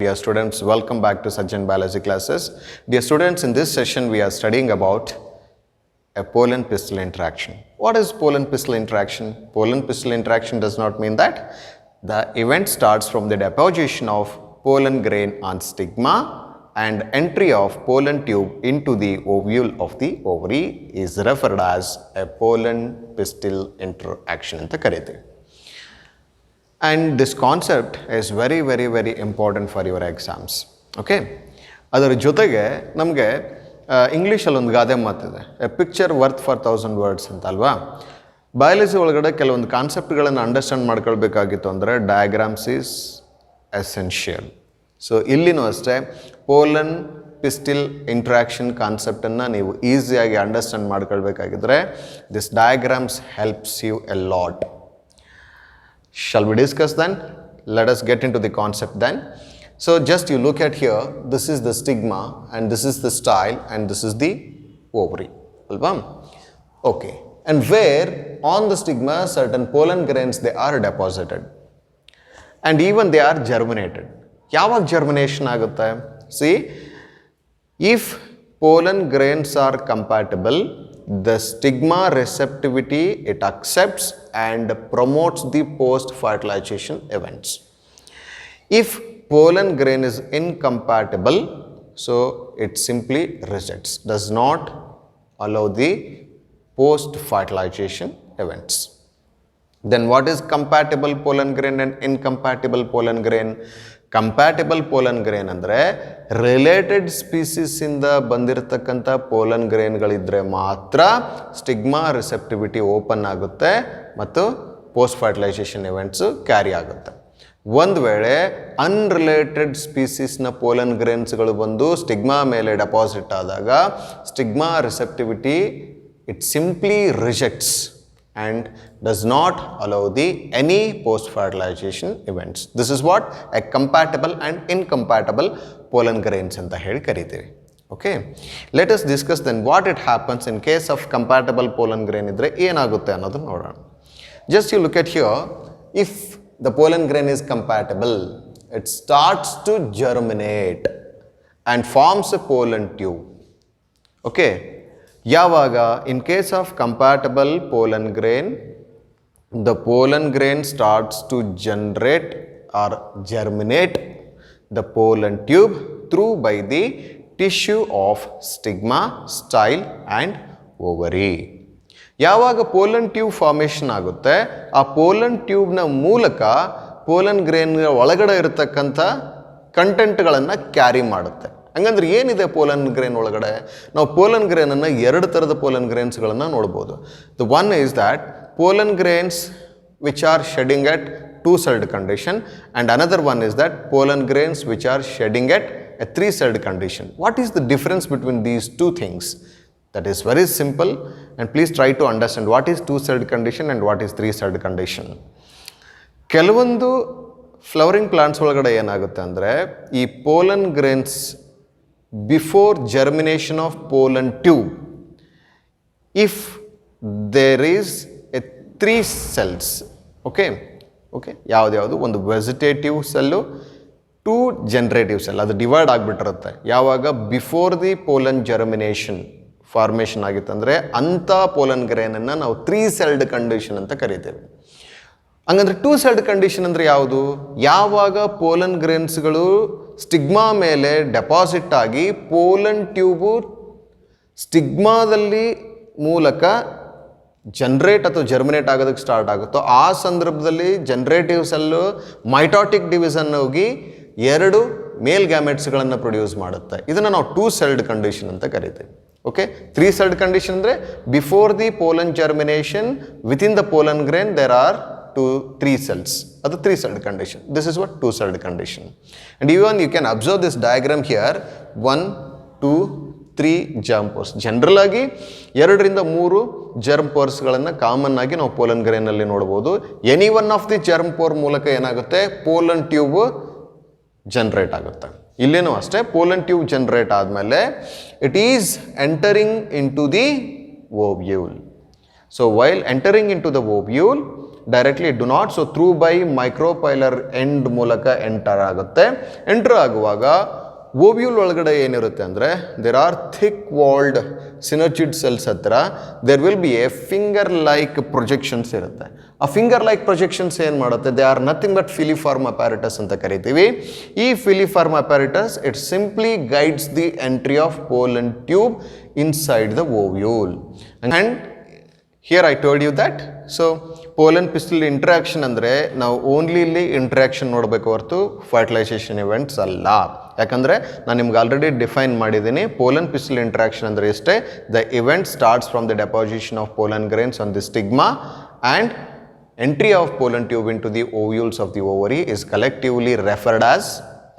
Dear students, welcome back to Sajjan Biology classes. Dear students, in this session we are studying about a pollen-pistil interaction. What is pollen-pistil interaction? Pollen-pistil interaction does not mean that the event starts from the deposition of pollen grain on stigma and entry of pollen tube into the ovule of the ovary is referred as a pollen-pistil interaction anta kariyate. And this concept is very important for your exams. Okay? ಅದರ ಜೊತೆಗೆ ನಮಗೆ ಇಂಗ್ಲೀಷಲ್ಲಿ ಒಂದು ಗಾದೆ ಮಾತಿದೆ, A picture worth for 1000 words ಅಂತ ಅಲ್ವಾ. Biology ಒಳಗಡೆ ಕೆಲವೊಂದು ಕಾನ್ಸೆಪ್ಟ್ಗಳನ್ನು ಅಂಡರ್ಸ್ಟ್ಯಾಂಡ್ ಮಾಡ್ಕೊಳ್ಬೇಕಾಗಿತ್ತು ಅಂದರೆ ಡಯಾಗ್ರಾಮ್ಸ್ ಈಸ್ ಎಸೆನ್ಷಿಯಲ್. ಸೊ ಇಲ್ಲಿನೂ ಅಷ್ಟೇ ಪೋಲನ್ ಪಿಸ್ಟಿಲ್ ಇಂಟ್ರಾಕ್ಷನ್ ಕಾನ್ಸೆಪ್ಟನ್ನು ನೀವು ಈಸಿಯಾಗಿ ಅಂಡರ್ಸ್ಟ್ಯಾಂಡ್ ಮಾಡ್ಕೊಳ್ಬೇಕಾಗಿದ್ರೆ this diagrams helps you a lot. Shall we discuss then? Let us get into the concept then. So just you look at here, this is the stigma and this is the style and this is the ovary. Okay. And where on the stigma certain pollen grains they are deposited and even they are germinated. Yavag germination agutte? See, if pollen grains are compatible, the stigma receptivity it accepts and promotes the post fertilization events. If pollen grain is incompatible, so it simply rejects, does not allow the post fertilization events. Then what is compatible pollen grain and incompatible pollen grain? Compatible pollen grain ಅಂದರೆ related ಸ್ಪೀಸೀಸಿಂದ ಬಂದಿರತಕ್ಕಂಥ pollen ಗ್ರೇನ್ಗಳಿದ್ದರೆ ಮಾತ್ರ stigma receptivity open ಆಗುತ್ತೆ ಮತ್ತು post fertilisation events carry ಆಗುತ್ತೆ. ಒಂದು ವೇಳೆ unrelated ಸ್ಪೀಸೀಸ್ನ pollen ಗ್ರೇನ್ಸ್ಗಳು ಬಂದು ಸ್ಟಿಗ್ಮಾ ಮೇಲೆ ಡೆಪಾಸಿಟ್ ಆದಾಗ stigma receptivity it simply rejects and does not allow the any post fertilization events. This is what a compatible and incompatible pollen grains anta heli kariteve. Okay, let us discuss then what it happens in case of compatible pollen grain idre enagutte annodu nodona. Just you look at here, if the pollen grain is compatible, it starts to germinate and forms a pollen tube. Okay, ಯಾವಾಗ in case of compatible pollen grain, the pollen grain starts to generate or germinate the pollen tube through by the tissue of stigma, style and ovary. ಯಾವಾಗ pollen tube formation ಆಗುತ್ತೆ, ಆ pollen tubeನ ಮೂಲಕ pollen grain ಒಳಗಡೆ ಇರತಕ್ಕಂಥ ಕಂಟೆಂಟ್ಗಳನ್ನು carry ಮಾಡುತ್ತೆ. ಹಂಗಂದ್ರೆ ಏನಿದೆ pollen grain ಒಳಗಡೆ? ನಾವು ಪೋಲನ್ ಗ್ರೇನನ್ನು ಎರಡು ಥರದ ಪೋಲನ್ ಗ್ರೇನ್ಸ್ಗಳನ್ನು ನೋಡ್ಬೋದು. The one is that pollen grains which are shedding at two-celled condition and another one is that pollen grains which are shedding at a three-celled condition. What is the difference between these two things? That is very simple and please try to understand what is two-celled condition and what is three-celled condition. ಕೆಲವೊಂದು flowering plants ಒಳಗಡೆ ಏನಾಗುತ್ತೆ ಅಂದರೆ ಈ pollen grains before germination of pollen tube, if there is a 3 cells, okay, ಯಾವ್ದು ಒಂದು vegetative cell, 2 generative cell, ಅದು divide ಆಗಿಬಿಟ್ಟಿರುತ್ತೆ. ಯಾವಾಗ before the pollen germination formation ಆಗಿತ್ತಂದರೆ ಅಂಥ ಪೋಲನ್ ಗ್ರೇನನ್ನು ನಾವು 3 ಸೆಲ್ಡ್ ಕಂಡೀಷನ್ ಅಂತ ಕರಿತೇವೆ. ಹಂಗಂದ್ರೆ 2 ಸೆಲ್ಡ್ ಕಂಡೀಷನ್ ಅಂದರೆ ಯಾವುದು? ಯಾವಾಗ ಪೋಲನ್ ಗ್ರೇನ್ಸ್ಗಳು ಸ್ಟಿಗ್ಮಾ ಮೇಲೆ ಡೆಪಾಸಿಟ್ ಆಗಿ ಪೋಲನ್ ಟ್ಯೂಬು ಸ್ಟಿಗ್ಮಾದಲ್ಲಿ ಮೂಲಕ ಜನ್ರೇಟ್ ಅಥವಾ ಜರ್ಮಿನೇಟ್ ಆಗೋದಕ್ಕೆ ಸ್ಟಾರ್ಟ್ ಆಗುತ್ತೋ ಆ ಸಂದರ್ಭದಲ್ಲಿ ಜನ್ರೇಟಿವ್ ಸೆಲ್ಲು ಮೈಟಾಟಿಕ್ ಡಿವಿಷನ್ ಹೋಗಿ 2 ಮೇಲ್ ಗ್ಯಾಮೆಟ್ಸ್ಗಳನ್ನು ಪ್ರೊಡ್ಯೂಸ್ ಮಾಡುತ್ತೆ. ಇದನ್ನು ನಾವು 2 ಸೆಲ್ಡ್ ಕಂಡೀಷನ್ ಅಂತ ಕರಿತೀವಿ. ಓಕೆ, 3 ಸೆಲ್ಡ್ ಕಂಡೀಷನ್ ಅಂದರೆ before the pollen germination within the pollen grain there are 3 cells. ಅದು 3 celled condition. This is what 2 celled condition. And even you can observe this diagram here, 1, 2, 3 germ pores. General ಆಗಿ 2 ರಿಂದ 3 germ pores ಗಳನ್ನು common ಆಗಿ ನಾವು pollen grain ಅಲ್ಲಿ ನೋಡಬಹುದು. Any one of the germ pore ಮೂಲಕ ಏನಾಗುತ್ತೆ? ಪೋಲನ್ ಟ್ಯೂಬ್ ಜನರೇಟ್ ಆಗುತ್ತೆ. ಇಲ್ಲೇನೂ ಅಷ್ಟೇ, ಪೋಲನ್ ಟ್ಯೂಬ್ ಜನರೇಟ್ ಆದಮೇಲೆ it is entering in to the ovule. So while entering into the ovule, directly do not. So through by micropylar end ಮೂಲಕ enter ಆಗುತ್ತೆ. Enter ಆಗುವಾಗ ovule ಒಳಗಡೆ ಏನಿರುತ್ತೆ ಅಂದರೆ there are thick walled synergid cells ಹತ್ರ there will be a finger like projections ಇರುತ್ತೆ. ಆ finger like projections ಏನು ಮಾಡುತ್ತೆ, they are nothing but filiform apparatus ಅಂತ ಕರಿತೀವಿ. ಈ filiform apparatus it simply guides the entry of pollen tube inside the ovule. And here I told you that. So pollen pistil interaction ಅಂದರೆ ನಾವು only ಇಲ್ಲಿ interaction ನೋಡಬೇಕು ಹೊರತು fertilisation events ಅಲ್ಲ. ಯಾಕಂದರೆ ನಾನು ನಿಮ್ಗೆ ಆಲ್ರೆಡಿ ಡಿಫೈನ್ ಮಾಡಿದ್ದೀನಿ. ಪೋಲನ್ ಪಿಸ್ಟಲ್ ಇಂಟ್ರಾಕ್ಷನ್ ಅಂದರೆ ಇಷ್ಟೇ, the event starts from the deposition of pollen grains on the stigma and entry of pollen tube into the ovules of the ovary is collectively referred as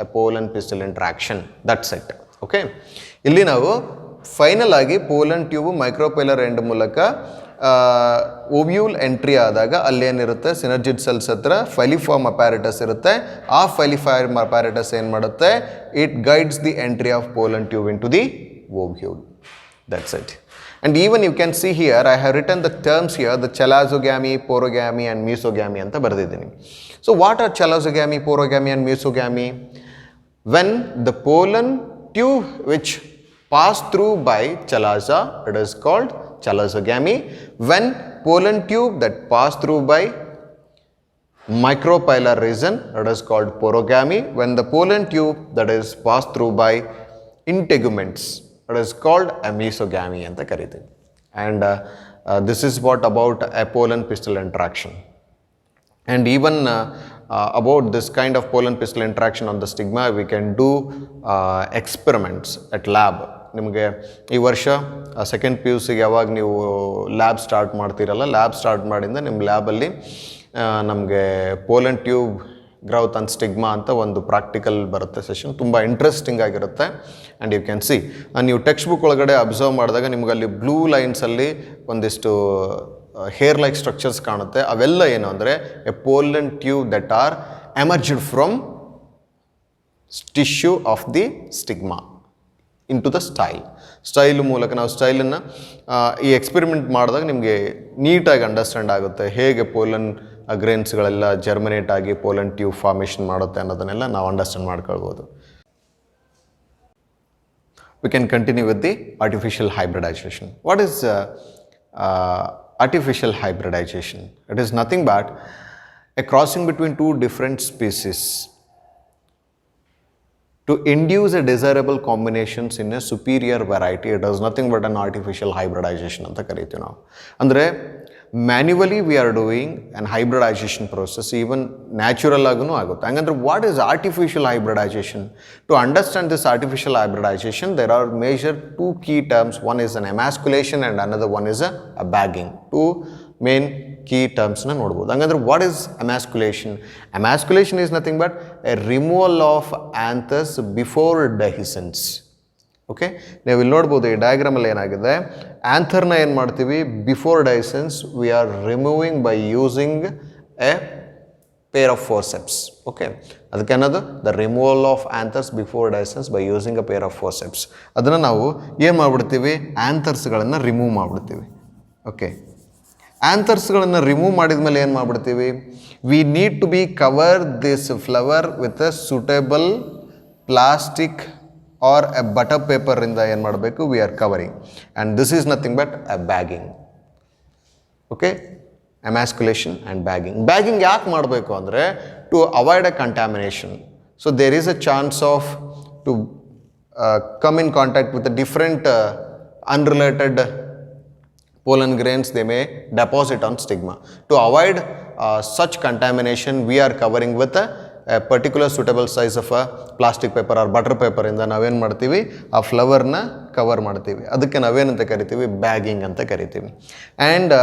a pollen pistil interaction. That's it. Okay. ಇಲ್ಲಿ ನಾವು final ಆಗಿ pollen tube ಮೈಕ್ರೋಪೈಲರ್ end ಮೂಲಕ ovule entry ಆದಾಗ ಅಲ್ಲೇನಿರುತ್ತೆ, ಸಿನರ್ಜಿಡ್ cells ಹತ್ರ ಫೈಲಿಫಾರ್ಮ್ apparatus ಇರುತ್ತೆ. ಆ ಫೈಲಿಫಾರ್ಮ್ apparatus ಏನು ಮಾಡುತ್ತೆ, it guides the entry of pollen tube in to the ovule. That's it. And even you can see here, I have written the terms here, the chalazogamy, porogamy and mesogamy anta baradidini. So what are chalazogamy, porogamy and mesogamy? When the pollen tube which pass through by chalaza, it is called chalazogamy. When pollen tube that pass through by micropylar region, it is called porogamy. When the pollen tube that is passed through by integuments, it is called a mesogamy anta karithivi. And this is what about a pollen pistil interaction. And even about this kind of pollen pistil interaction on the stigma, we can do experiments at lab. ನಿಮಗೆ ಈ ವರ್ಷ second P U ಸಿಗೆ ಯಾವಾಗ ನೀವು lab start ಮಾಡ್ತೀರಲ್ಲ, lab start ಮಾಡಿಂದ ನಿಮ್ಮ ಲ್ಯಾಬಲ್ಲಿ ನಮಗೆ pollen tube growth on stigma ಅಂತ ಒಂದು ಪ್ರಾಕ್ಟಿಕಲ್ ಬರುತ್ತೆ ಸೆಷನ್. ತುಂಬ ಇಂಟ್ರೆಸ್ಟಿಂಗ್ ಆಗಿರುತ್ತೆ. ಆ್ಯಂಡ್ ಯು ಕ್ಯಾನ್ ಸಿ, ನೀವು ಟೆಕ್ಸ್ಟ್ ಬುಕ್ ಒಳಗಡೆ ಅಬ್ಸರ್ವ್ ಮಾಡಿದಾಗ ನಿಮಗಲ್ಲಿ ಬ್ಲೂ ಲೈನ್ಸಲ್ಲಿ ಒಂದಿಷ್ಟು ಹೇರ್ ಲೈಕ್ ಸ್ಟ್ರಕ್ಚರ್ಸ್ ಕಾಣುತ್ತೆ. ಅವೆಲ್ಲ ಏನು ಅಂದರೆ A pollen tube that are emerged from tissue of the stigma into the style ಮೂಲಕ ನಾವು ಸ್ಟೈಲನ್ನು ಈ ಎಕ್ಸ್ಪೆರಿಮೆಂಟ್ ಮಾಡಿದಾಗ ನಿಮಗೆ ನೀಟಾಗಿ ಅಂಡರ್ಸ್ಟ್ಯಾಂಡ್ ಆಗುತ್ತೆ ಹೇಗೆ ಪೋಲನ್ ಗ್ರೇನ್ಸ್ಗಳೆಲ್ಲ ಜರ್ಮಿನೇಟ್ ಆಗಿ ಪೋಲನ್ ಟ್ಯೂಬ್ ಫಾರ್ಮೇಷನ್ ಮಾಡುತ್ತೆ ಅನ್ನೋದನ್ನೆಲ್ಲ ನಾವು ಅಂಡರ್ಸ್ಟ್ಯಾಂಡ್ ಮಾಡ್ಕೊಳ್ಬೋದು. We can continue with the artificial hybridization. What is artificial hybridization? It is nothing but a crossing between two different species to induce a desirable combinations in a superior variety. It is nothing but an artificial hybridization ಅಂತ ಕರಿತೀವಿ ನಾವು. ಅಂದರೆ manually we are doing an hybridization process, even natural ಆಗೂ ಆಗುತ್ತೆ. ಹಂಗಂದ್ರೆ what is artificial hybridization? To understand this artificial hybridization there are major two key terms. One is an emasculation and another one is a bagging. Two main key ಟರ್ಮ್ಸ್ನ ನೋಡ್ಬೋದು. ಹಂಗಂದ್ರೆ what is emasculation? Emasculation is nothing but a removal of anthers before dehiscence. Okay, ನೀವು ಇಲ್ಲಿ ನೋಡ್ಬೋದು ಈ ಡಯಾಗ್ರಾಮಲ್ಲಿ ಏನಾಗಿದೆ, ಆ್ಯಂಥರ್ನ ಏನು ಮಾಡ್ತೀವಿ, before dehiscence we are removing by using a pair of forceps. Okay, ಅದಕ್ಕೆ ಅನ್ನೋದು the removal of anthers before dehiscence by using a pair of forceps. ಅದನ್ನು ನಾವು ಏನು ಮಾಡಿಬಿಡ್ತೀವಿ, ಆ್ಯಂಥರ್ಸ್ಗಳನ್ನು ರಿಮೂವ್ ಮಾಡಿಬಿಡ್ತೀವಿ. ಓಕೆ, ಆ್ಯಂಥರ್ಸ್ಗಳನ್ನು ರಿಮೂವ್ ಮಾಡಿದ ಮೇಲೆ ಏನು ಮಾಡಿಬಿಡ್ತೀವಿ, we need to be cover this flower with a suitable plastic or a butter ಪೇಪರಿಂದ ಏನು ಮಾಡಬೇಕು, we are covering. And this is nothing but a bagging. Okay, emasculation and bagging. Bagging ಯಾಕೆ ಮಾಡಬೇಕು ಅಂದರೆ to avoid a contamination. So there is a chance of to come in contact with different unrelated pollen grains, they may deposit on stigma. To avoid such contamination, we are covering with a particular suitable size of a plastic paper or butter paper ಇಂದ ನಾವೇನು ಮಾಡ್ತೀವಿ, ಆ ಫ್ಲವರ್ನ cover ಮಾಡ್ತೀವಿ. ಅದಕ್ಕೆ ನಾವೇನಂತ ಕರಿತೀವಿ, bagging ಅಂತ ಕರಿತೀವಿ. And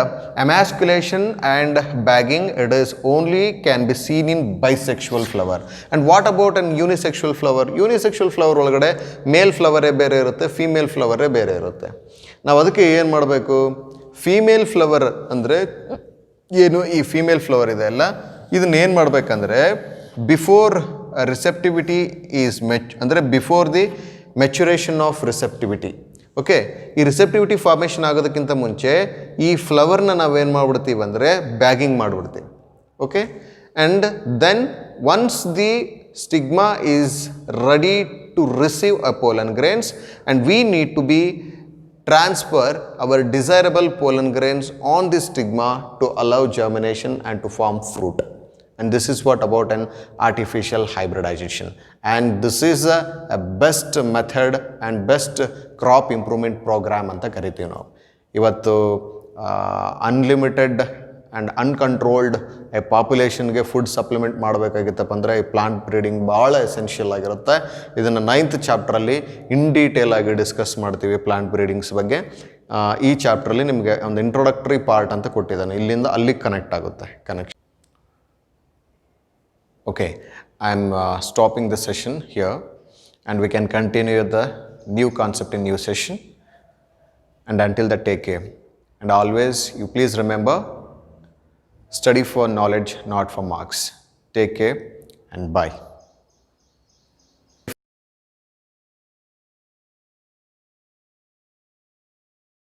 emasculation and bagging it is only can be seen in bisexual flower. And what about an unisexual flower? Unisexual flower ಒಳಗಡೆ ಮೇಲ್ ಫ್ಲವರೇ ಬೇರೆ ಇರುತ್ತೆ, ಫೀಮೇಲ್ ಫ್ಲವರೇ ಬೇರೆ ಇರುತ್ತೆ. ನಾವು ಅದಕ್ಕೆ ಏನು ಮಾಡಬೇಕು, ಫೀಮೇಲ್ ಫ್ಲವರ್ ಅಂದರೆ ಏನು, ಈ ಫೀಮೇಲ್ ಫ್ಲವರ್ ಇದೆ ಅಲ್ಲ, ಇದನ್ನ ಏನು ಮಾಡಬೇಕಂದ್ರೆ ಬಿಫೋರ್ ರಿಸೆಪ್ಟಿವಿಟಿ ಈಸ್ ಅಂದರೆ before the maturation of receptivity. Okay, ಈ ರಿಸೆಪ್ಟಿವಿಟಿ ಫಾರ್ಮೇಷನ್ ಆಗೋದಕ್ಕಿಂತ ಮುಂಚೆ ಈ ಫ್ಲವರ್ನ ನಾವೇನು ಮಾಡ್ಬಿಡ್ತೀವಿ ಅಂದರೆ bagging ಮಾಡಿಬಿಡ್ತೀವಿ. Okay, and then once the stigma is ready to receive a pollen grains, and we need to be transfer our desirable pollen grains on the stigma to allow germination and to form fruit. And this is what about an artificial hybridization, and this is a best method and best crop improvement program anta kariತೀವಿ ನಾವು. ಇವತ್ತು unlimited and uncontrolled a ಪಾಪ್ಯುಲೇಷನ್ಗೆ food supplement ಮಾಡಬೇಕಾಗಿತ್ತಪ್ಪ ಅಂದರೆ ಈ plant breeding ಭಾಳ essential ಆಗಿರುತ್ತೆ. ಇದನ್ನು 9th ಚಾಪ್ಟ್ರಲ್ಲಿ ಇನ್ ಡೀಟೇಲ್ ಆಗಿ ಡಿಸ್ಕಸ್ ಮಾಡ್ತೀವಿ ಪ್ಲಾಂಟ್ ಬ್ರೀಡಿಂಗ್ಸ್ ಬಗ್ಗೆ. ಈ ಚಾಪ್ಟ್ರಲ್ಲಿ ನಿಮಗೆ ಒಂದು ಇಂಟ್ರೊಡಕ್ಟರಿ ಪಾರ್ಟ್ ಅಂತ ಕೊಟ್ಟಿದ್ದಾನೆ, ಇಲ್ಲಿಂದ ಅಲ್ಲಿಗೆ ಕನೆಕ್ಟ್ ಆಗುತ್ತೆ connection. Okay, I am stopping the session here, and we can continue the new concept in new session. And until that, take care. And always, you please remember, study for knowledge, not for marks. Take care and bye.